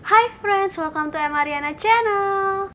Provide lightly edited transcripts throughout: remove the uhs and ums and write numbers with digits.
Hi friends, welcome to Mariana channel.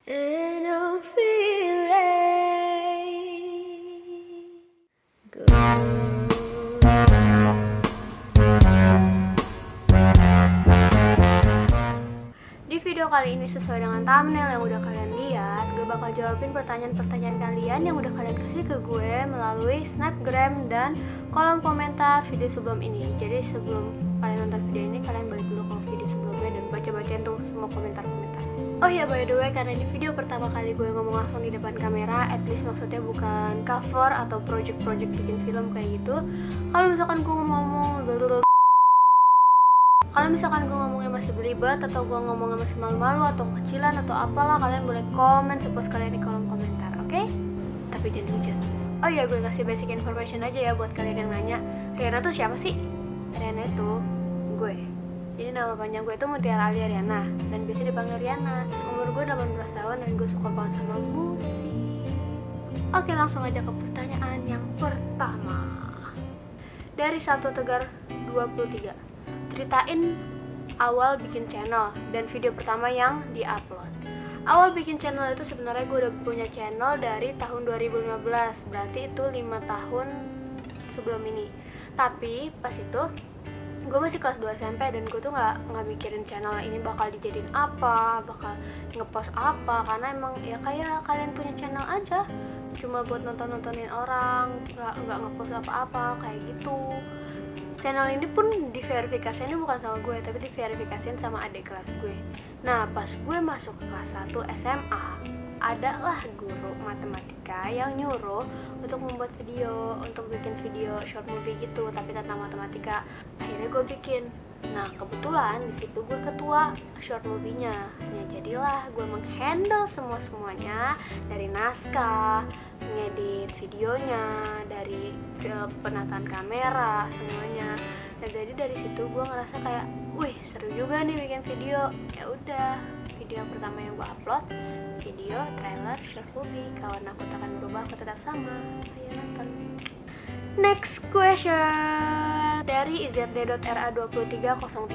Di video kali ini sesuai dengan thumbnail yang udah kalian lihat, gue bakal jawabin pertanyaan-pertanyaan kalian yang udah kalian kasih ke gue melalui Snapgram dan kolom komentar video sebelum ini. Jadi sebelum kalian nonton video ini, kalian balik dulu ke video sebelumnya dan baca-bacain tuh semua komentar-komentar. Oh ya, by the way, karena ini video pertama kali gue ngomong langsung di depan kamera, at least maksudnya bukan cover atau project-project bikin film kayak gitu. Kalau misalkan gue ngomongnya masih belibet atau gue ngomongnya masih malu-malu atau kecilan atau apalah, kalian boleh komen sepuas kalian di kolom komentar, oke? Tapi jangan hujat. Oh iya, gue kasih basic information aja ya buat kalian yang nanya, Riana tuh siapa sih? Riana itu gue. Jadi nama panjang gue itu Mutiara Alia Riana dan biasa dipanggil Riana. Umur gue 18 tahun dan gue suka banget sama musik. Oke, langsung aja ke pertanyaan yang pertama. Dari Sabtu Tegar 23. Ceritain awal bikin channel dan video pertama yang diupload. Awal bikin channel itu sebenarnya gue udah punya channel dari tahun 2015, berarti itu 5 tahun sebelum ini. Tapi pas itu gue masih kelas 2 SMP dan gue tuh nggak mikirin channel ini bakal dijadiin apa, bakal ngepost apa, karena emang ya kayak kalian punya channel aja, cuma buat nontonin orang, nggak ngepost apa-apa kayak gitu. Channel ini pun diverifikasinya bukan sama gue, tapi diverifikasiin sama adik kelas gue. Nah, pas gue masuk ke kelas 1 SMA, adalah guru matematika yang nyuruh untuk membuat video, untuk bikin video short movie gitu, tapi tentang matematika. Akhirnya gue bikin. Nah, kebetulan di situ gue ketua short movie-nya. Ya, jadilah gue menghandle semuanya, dari naskah, ngedit videonya, dari penataan kamera, semuanya. Dan jadi dari situ gue ngerasa kayak, wih seru juga nih bikin video. Ya udah, video pertama yang gue upload, video trailer short movie Kawan Aku Takkan Berubah, Aku Tetap Sama. Ayo nonton. Next question dari izd.ra2303.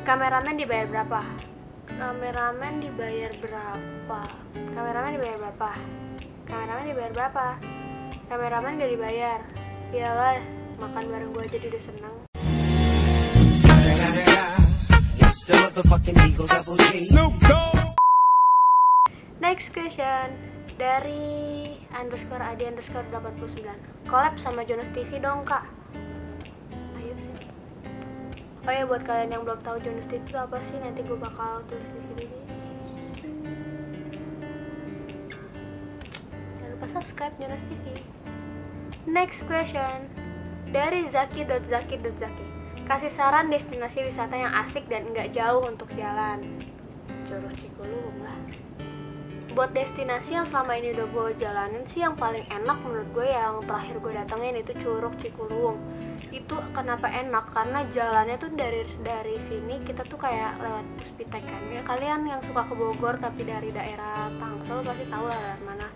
Kameramen dibayar berapa? Kameramen dibayar berapa? Kameramen gak dibayar. Iyalah, makan bareng gue aja udah seneng. Next question dari _adi_89. Collab sama Jonas TV dong kak. Ayo sih. Oh ya, buat kalian yang belum tahu Jonas TV itu apa sih, nanti gue bakal tulis di sini. Jangan lupa subscribe Jonas TV. Next question dari Zaki. Kasih saran destinasi wisata yang asik dan nggak jauh untuk jalan. Curug Cikulung lah. Buat destinasi yang selama ini udah gue jalanin sih, yang paling enak menurut gue yang terakhir gue datengin itu Curug Cikulung. Itu kenapa enak? Karena jalannya tuh dari sini kita tuh kayak lewat Puspitek kan. Ya, kalian yang suka ke Bogor tapi dari daerah Tangsel pasti tahu lah dari mana.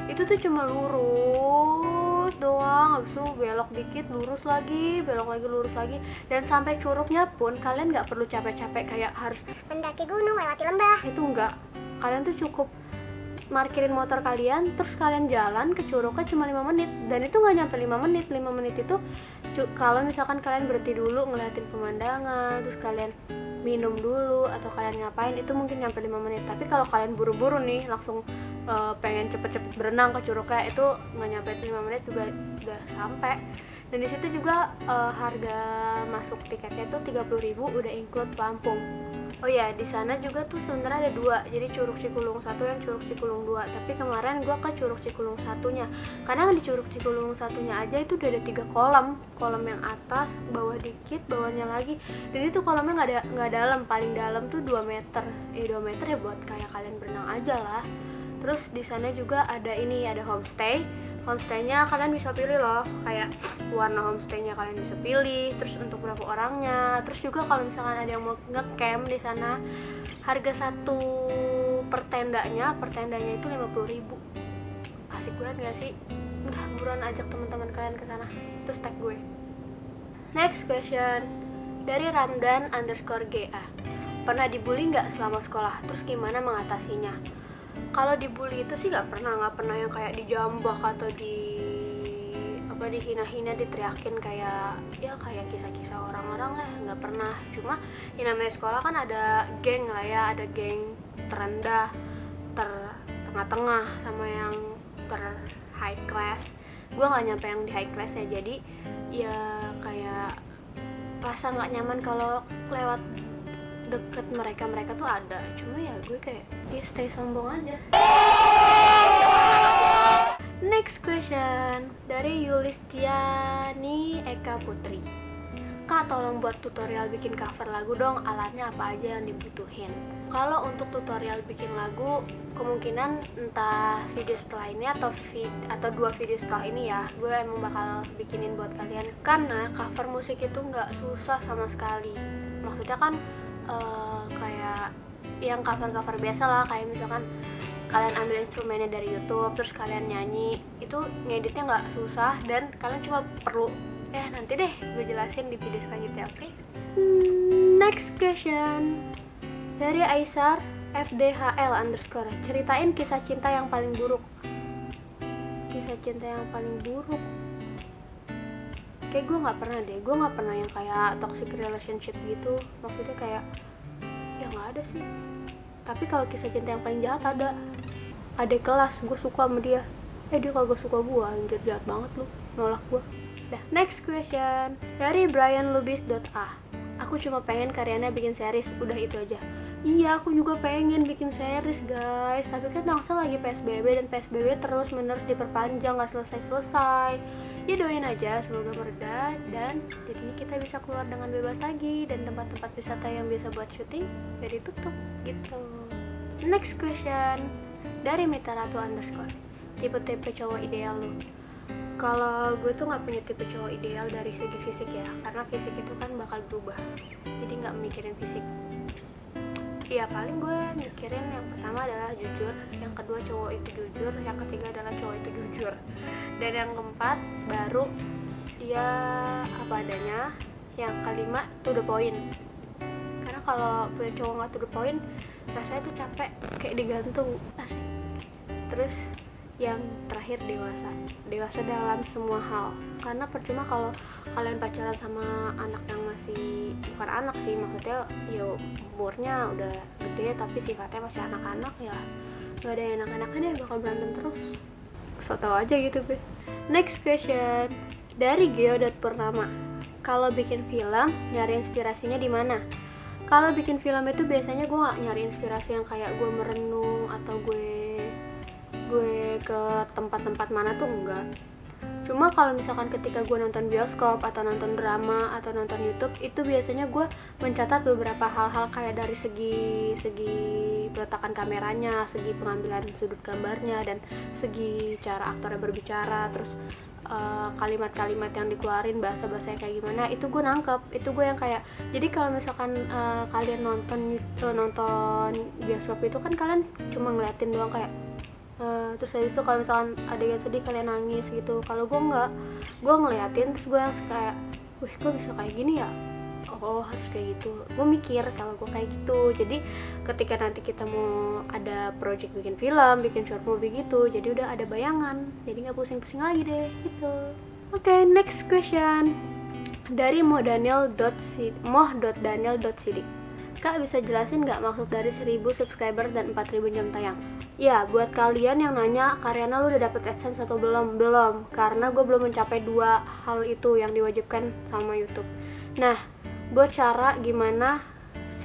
Itu tuh cuma lurus doang, habis itu belok dikit, lurus lagi, belok lagi, lurus lagi, dan sampai curugnya pun kalian nggak perlu capek-capek kayak harus mendaki gunung, lewati lembah. Itu enggak. Kalian tuh cukup parkirin motor kalian, terus kalian jalan ke curugnya cuma 5 menit, dan itu nggak nyampe 5 menit. 5 menit itu kalau misalkan kalian berhenti dulu ngeliatin pemandangan, terus kalian minum dulu atau kalian ngapain, itu mungkin nyampe 5 menit. Tapi kalau kalian buru-buru nih langsung pengen cepet-cepet berenang ke curugnya, itu nggak nyampe 5 menit juga udah sampai. Dan di situ juga harga masuk tiketnya tuh 30.000, udah include pelampung. Oh ya, di sana juga tuh sebenarnya ada 2, jadi Curug Cikulung 1 dan Curug Cikulung 2. Tapi kemarin gua ke Curug Cikulung 1-nya. Karena di Curug Cikulung 1-nya aja itu udah ada 3 kolam. Kolam yang atas, bawah dikit, bawahnya lagi. Dan itu kolamnya nggak dalam, paling dalam tuh 2 meter. 2 meter ya buat kayak kalian berenang aja lah. Terus di sana juga ada homestay. Homestaynya kalian bisa pilih loh, kayak warna homestaynya kalian bisa pilih, terus untuk berapa orangnya. Terus juga kalau misalkan ada yang mau ngecamp di sana, harga satu pertendanya itu 50.000. Asik banget gak sih? Udah, buruan ajak teman-teman kalian ke sana, terus tag gue. Next question dari Ramdan_GA. Pernah dibully nggak selama sekolah? Terus gimana mengatasinya? Kalau dibully itu sih nggak pernah yang kayak dijambak atau dihina-hina, diteriakin kayak kisah-kisah orang-orang lah, nggak pernah. Cuma yang namanya sekolah kan ada geng lah ya, ada geng terendah, tengah-tengah, sama yang high class. Gue nggak nyampe yang di high class ya, jadi ya kayak rasa nggak nyaman kalau lewat deket mereka tuh ada. Cuma ya gue kayak stay sombong aja. Next question dari Yulistiani Eka Putri. Kak, tolong buat tutorial bikin cover lagu dong, alatnya apa aja yang dibutuhin. Kalau untuk tutorial bikin lagu, kemungkinan entah video setelah ini atau 2 video setelah ini ya, gue emang bakal bikinin buat kalian. Karena cover musik itu nggak susah sama sekali. Maksudnya kan kayak yang cover biasa lah, kayak misalkan kalian ambil instrumennya dari YouTube, terus kalian nyanyi, itu ngeditnya nggak susah, dan kalian cuma perlu nanti deh gue jelasin di video selanjutnya, oke? Next question dari Aisar FDHL _, ceritain kisah cinta yang paling buruk. Kisah cinta yang paling buruk, kayak gue nggak pernah yang kayak toxic relationship gitu. Maksudnya kayak ya nggak ada sih. Tapi kalau kisah cinta yang paling jahat ada. Adik kelas, gue suka sama dia, dia kagak suka gue, anjir jahat banget lu, nolak gue. Dah, next question dari brianlubis.a. Aku cuma pengen karyanya bikin series, udah itu aja. Iya, aku juga pengen bikin series guys, tapi kan Tangsel lagi PSBB, dan PSBB terus menerus diperpanjang, gak selesai-selesai. Ya doain aja semoga mereda, dan jadinya kita bisa keluar dengan bebas lagi, dan tempat-tempat wisata yang bisa buat syuting jadi tutup gitu. Next question dari Mitaratu _, tipe-tipe cowok ideal lu. Kalau gue tuh nggak punya tipe cowok ideal dari segi fisik ya, karena fisik itu kan bakal berubah, jadi nggak mikirin fisik. Ya paling gue mikirin yang pertama adalah jujur, yang kedua cowok itu jujur, yang ketiga adalah cowok itu jujur, dan yang keempat baru dia apa adanya, yang kelima to the point. Karena kalau punya cowok nggak to the point, rasanya tuh capek, kayak digantung, asik. Terus yang terakhir dewasa dalam semua hal. Karena percuma kalau kalian pacaran sama anak yang masih, bukan anak sih, maksudnya ya umurnya udah gede tapi sifatnya masih anak-anak, ya gak ada enak-enaknya deh, bakal berantem terus. So tau aja gitu gue. Next question dari Geo.Purnama. Kalau bikin film nyari inspirasinya di mana? Kalau bikin film itu biasanya gue gak nyari inspirasi yang kayak gue merenung atau gue ke tempat-tempat mana tuh, enggak. Cuma kalau misalkan ketika gue nonton bioskop atau nonton drama atau nonton YouTube, itu biasanya gue mencatat beberapa hal-hal kayak dari segi peletakan kameranya, segi pengambilan sudut gambarnya, dan segi cara aktornya berbicara, terus kalimat-kalimat yang dikeluarin, bahasa-bahasanya kayak gimana, itu gue nangkep, itu gue yang kayak. Jadi kalau misalkan kalian nonton bioskop itu kan kalian cuma ngeliatin doang kayak terus habis itu kalau misalkan ada yang sedih kalian nangis gitu. Kalau gue enggak, gue ngeliatin terus gue yang kayak, wih kok bisa kayak gini ya, oh harus kayak gitu. Gue mikir kalau gue kayak gitu, jadi ketika nanti kita mau ada project bikin film, bikin short movie gitu, jadi udah ada bayangan, jadi nggak pusing-pusing lagi deh gitu. Oke, next question dari moh.daniel.sidik. Kak, bisa jelasin nggak maksud dari 1000 subscriber dan 4000 jam tayang? Ya, buat kalian yang nanya, Karyana lu udah dapet AdSense atau belum? Belum, karena gue belum mencapai 2 hal itu yang diwajibkan sama YouTube. Nah, buat cara gimana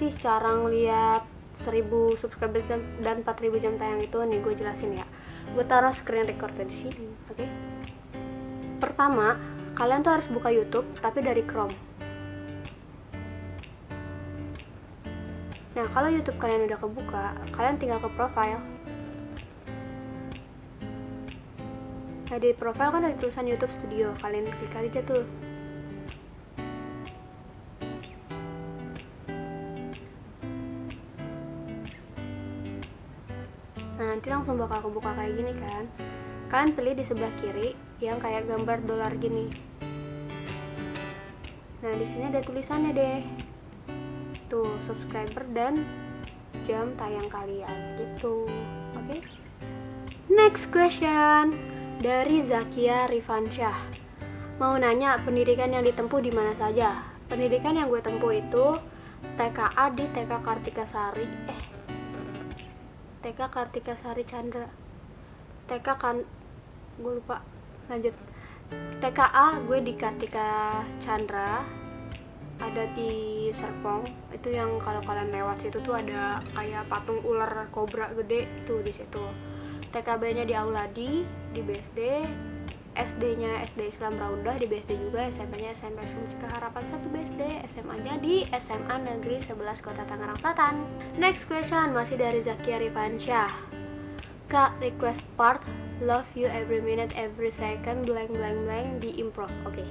sih cara ngeliat 1000 subscriber dan 4000 jam tayang itu, nih gue jelasin ya. Gue taruh screen recordnya di sini, oke? Pertama, kalian tuh harus buka YouTube, tapi dari Chrome. Nah, kalau YouTube kalian udah kebuka, kalian tinggal ke profile. Nah, di profile kan ada tulisan YouTube Studio, kalian klik aja tuh. Nah, nanti langsung bakal kebuka kayak gini kan. Kalian pilih di sebelah kiri yang kayak gambar dolar gini. Nah, di sini ada tulisannya deh. itu subscriber dan jam tayang kalian gitu. Oke. Next question dari Zakia Rifansyah. Mau nanya, pendidikan yang ditempuh di mana saja? Pendidikan yang gue tempuh itu TKA di TK Kartikasari. TK Kartikasari Chandra. TK kan gue lupa. Lanjut. TKA gue di Kartika Chandra, ada di Serpong. Itu yang kalau kalian lewat situ tuh ada kayak patung ular kobra gede itu di situ. TKB-nya di Auladi di BSD, SD-nya SD Islam Raudah di BSD juga, SMP-nya SMP Mustika Harapan 1 BSD, SMA-nya di SMA Negeri 11 Kota Tangerang Selatan. Next question masih dari Zakia Rifansyah. Kak, request part love you every minute every second blank blank blank di improv. Oke.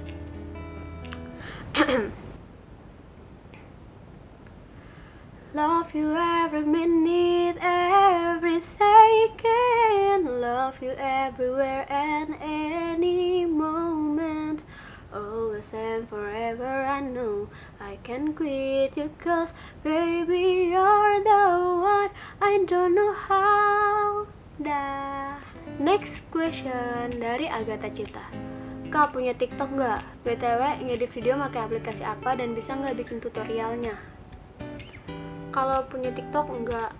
Love you every minute, every second. Love you everywhere and any moment. Always and forever I know I can quit you, cause baby you're the one. I don't know how. Dah. Next question dari Agatha Cita. Kak, punya TikTok nggak? BTW, ngedit video pakai aplikasi apa dan bisa nggak bikin tutorialnya? Kalau punya TikTok enggak,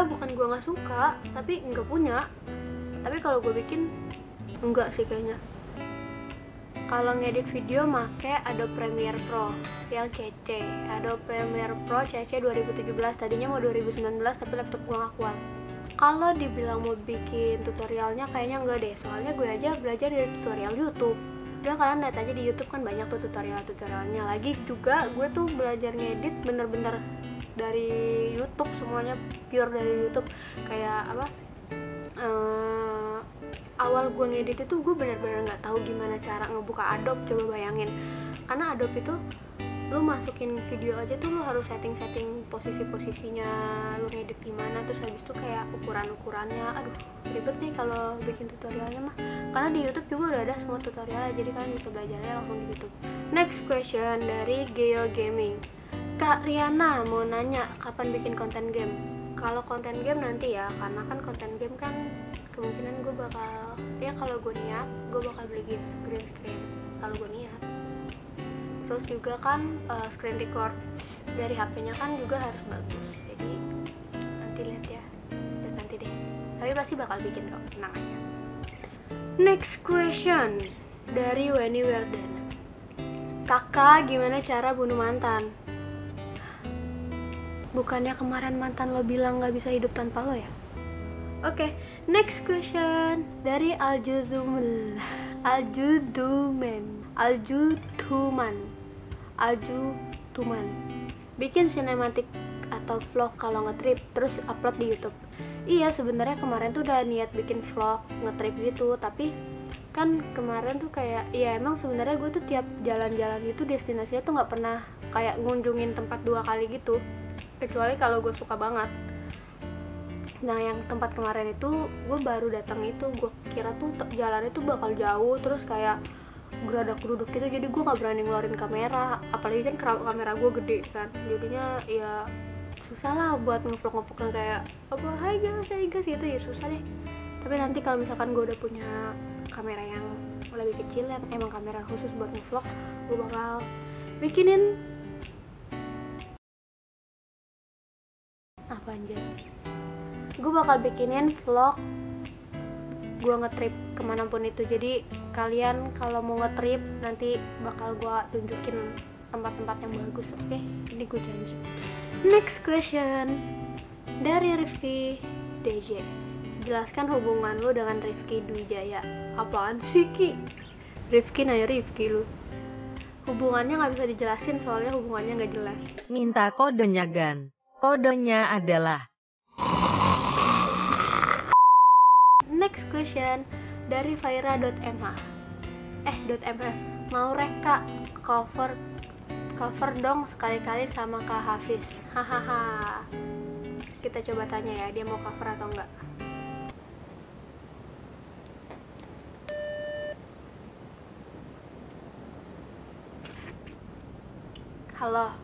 bukan gue nggak suka, tapi enggak punya. Tapi kalau gue bikin, enggak sih kayaknya. Kalau ngedit video make Adobe Premiere Pro yang CC, Adobe Premiere Pro CC 2017. Tadinya mau 2019 tapi laptop gue nggak kuat. Kalau dibilang mau bikin tutorialnya kayaknya enggak deh, soalnya gue aja belajar dari tutorial YouTube. Udah kalian lihat aja di YouTube kan banyak tuh tutorialnya. Lagi juga gue tuh belajar ngedit bener-bener dari YouTube, semuanya pure dari YouTube. Kayak apa? Awal gue ngedit itu gue bener-bener nggak tahu gimana cara ngebuka Adobe. Coba bayangin, karena Adobe itu lu masukin video aja tuh lu harus setting posisi-posisinya, lu ngedit gimana, terus habis itu kayak ukuran-ukurannya. Aduh, ribet nih kalau bikin tutorialnya mah. Karena di YouTube juga udah ada semua tutorialnya, jadi kalian bisa belajarnya langsung di YouTube. Next question dari Geo Gaming. Kak Riana mau nanya, kapan bikin konten game? Kalau konten game nanti ya, karena kan konten game kan kemungkinan gue bakal, ya kalau gue niat, gue bakal beli green screen kalau gue niat. Terus juga kan screen record dari HP-nya kan juga harus bagus. Jadi nanti lihat ya, nanti deh. Tapi pasti bakal bikin kok, tenang aja. Next question dari Weni Werdana. Kakak, gimana cara bunuh mantan? Bukannya kemarin mantan lo bilang gak bisa hidup tanpa lo ya? Oke, next question dari Aljutuman. Bikin sinematik atau vlog kalau ngetrip terus upload di YouTube. Iya, sebenarnya kemarin tuh udah niat bikin vlog ngetrip gitu, tapi kan kemarin tuh kayak, ya emang sebenarnya gue tuh tiap jalan-jalan gitu destinasinya tuh nggak pernah kayak ngunjungin tempat 2 kali gitu, kecuali kalau gue suka banget. Nah, yang tempat kemarin itu gue baru datang itu, gue kira tuh jalannya tuh bakal jauh, terus kayak geradak geruduk gitu, jadi gue nggak berani ngeluarin kamera, apalagi kan kamera gue gede kan, jadinya ya susah lah buat ngevlog yang kayak apa hai guys gitu ya, susah deh. Tapi nanti kalau misalkan gue udah punya kamera yang lebih kecil, yang emang kamera khusus buat ngevlog, gue bakal bikinin apa anjir, gue bakal bikinin vlog gue ngetrip kemanapun itu. Jadi kalian kalau mau ngetrip nanti bakal gue tunjukin tempat-tempat yang bagus, oke? Ini gue janji. Next question dari Rifki DJ. Jelaskan hubungan lu dengan Rifki Dwijaya. Apaan sih Ki? Rifki nanya Rifki lu. Hubungannya nggak bisa dijelasin soalnya hubungannya nggak jelas. Minta kodenya Gan. Kodenya adalah. Next question dari Faira.mh. .mf. Mau reka cover dong sekali-kali sama Kak Hafiz. Hahaha. Kita coba tanya ya, dia mau cover atau enggak. Halo,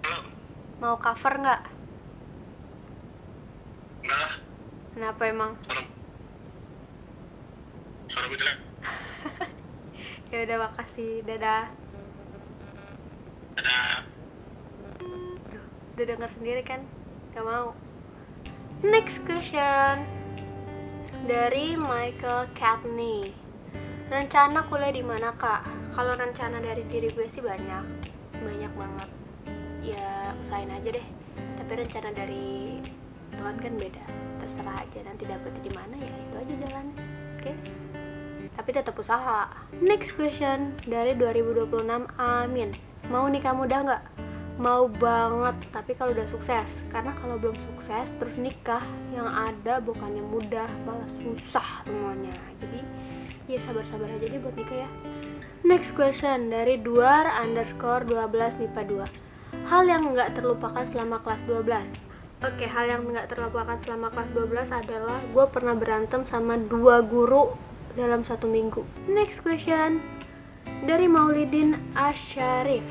Halo, mau cover nggak? enggak, Kenapa emang? suara gue jelek. Ya udah, makasih, dadah. Ada Duh, udah denger sendiri kan? Gak mau. Next question dari Michael Catney. Rencana kuliah di mana, Kak? Kalau rencana dari diri gue sih banyak banget. Ya usahain aja deh. Tapi rencana dari Tuhan kan beda. Terserah aja nanti dapetnya di mana, ya itu aja jalannya. Oke? Tapi tetap usaha. Next question dari 2026, Amin. Mau nikah muda nggak? Mau banget, tapi kalau udah sukses. Karena kalau belum sukses terus nikah, yang ada bukannya mudah, malah susah semuanya. Jadi ya sabar-sabar aja deh buat nikah ya. Next question dari Duar_12 MIPA 2. Hal yang nggak terlupakan selama kelas 12. Oke, hal yang nggak terlupakan selama kelas 12 adalah gue pernah berantem sama 2 guru dalam 1 minggu. Next question dari Maulidin Asyarif.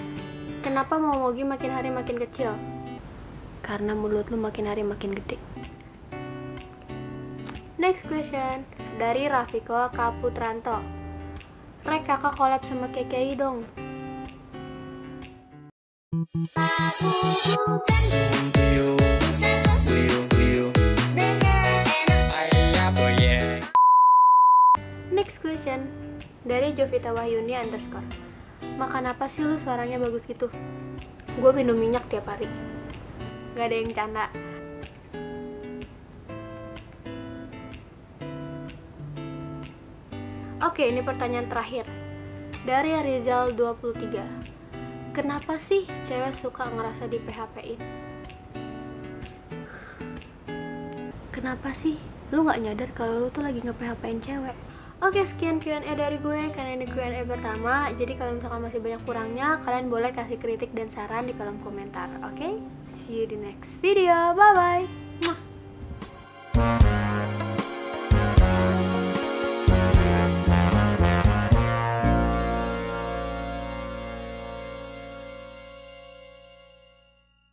Kenapa Momogi makin hari makin kecil? Karena mulut lu makin hari makin gede. Next question dari Rafiko Kaputranto. Rek, kakak collab sama KKI dong. Next question dari Jovita Wahyuni _ Makan apa sih lu suaranya bagus gitu? Gue minum minyak tiap hari. Gak ada yang canda. Oke, ini pertanyaan terakhir dari Rizal 23. Kenapa sih cewek suka ngerasa di PHP-in? Kenapa sih lu gak nyadar kalau lu tuh lagi nge-PHP-in cewek? Oke, sekian Q&A dari gue, karena ini Q&A pertama. Jadi kalau misalkan masih banyak kurangnya, kalian boleh kasih kritik dan saran di kolom komentar. Oke? See you di next video. Bye-bye.